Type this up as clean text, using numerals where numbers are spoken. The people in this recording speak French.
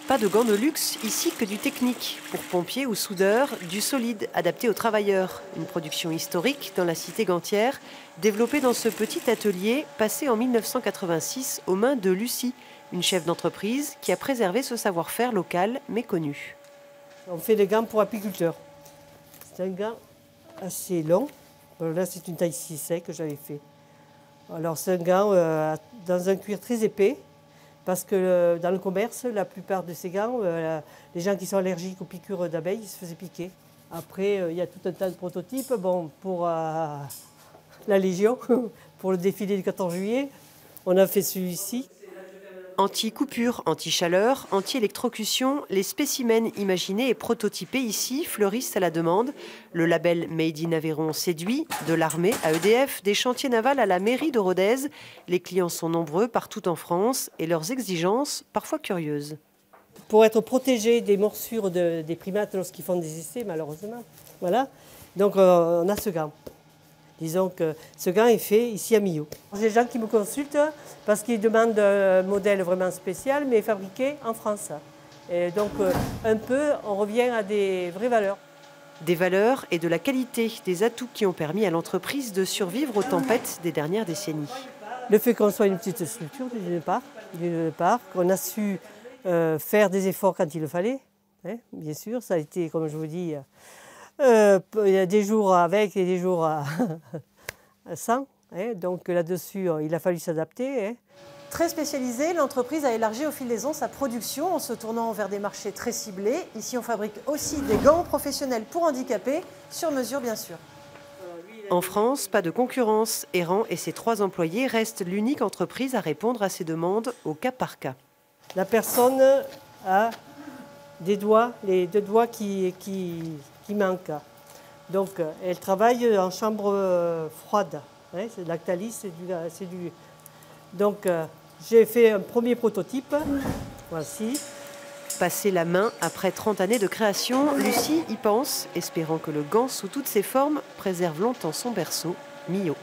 Pas de gants de luxe, ici que du technique. Pour pompiers ou soudeurs, du solide, adapté aux travailleurs. Une production historique dans la cité gantière, développée dans ce petit atelier, passé en 1986 aux mains de Lucie, une chef d'entreprise qui a préservé ce savoir-faire local méconnu. On fait des gants pour apiculteurs. C'est un gant assez long. Là, c'est une taille 6 que j'avais fait. Alors, c'est un gant dans un cuir très épais. Parce que dans le commerce, la plupart de ces gants, les gens qui sont allergiques aux piqûres d'abeilles, ils se faisaient piquer. Après, il y a tout un tas de prototypes. Bon, pour la Légion, pour le défilé du 14 juillet, on a fait celui-ci. Anti-coupure, anti-chaleur, anti-électrocution, les spécimens imaginés et prototypés ici fleurissent à la demande. Le label Made in Aveyron séduit, de l'armée à EDF, des chantiers navals à la mairie de Rodez. Les clients sont nombreux partout en France et leurs exigences parfois curieuses. Pour être protégé des morsures des primates lorsqu'ils font des essais, malheureusement. Voilà. Donc on a ce gant. Disons que ce gant est fait ici à Millau. J'ai des gens qui me consultent parce qu'ils demandent un modèle vraiment spécial, mais fabriqué en France. Et donc, un peu, on revient à des vraies valeurs. Des valeurs et de la qualité, des atouts qui ont permis à l'entreprise de survivre aux tempêtes des dernières décennies. Le fait qu'on soit une petite structure, d'une part, qu'on a su faire des efforts quand il le fallait, hein, bien sûr, ça a été, comme je vous dis, il y a des jours avec et des jours sans. Hein, donc là-dessus, il a fallu s'adapter. Hein. Très spécialisée, l'entreprise a élargi au fil des ans sa production en se tournant vers des marchés très ciblés. Ici, on fabrique aussi des gants professionnels pour handicapés, sur mesure bien sûr. En France, pas de concurrence. Errant et ses 3 employés restent l'unique entreprise à répondre à ces demandes au cas par cas. La personne a des doigts, les 2 doigts qui manquent. Donc, elle travaille en chambre froide. Hein, c'est de Lactalis, c'est du... Donc, j'ai fait un premier prototype. Voici. Passer la main après 30 années de création, Lucie y pense, espérant que le gant sous toutes ses formes préserve longtemps son berceau, Millau.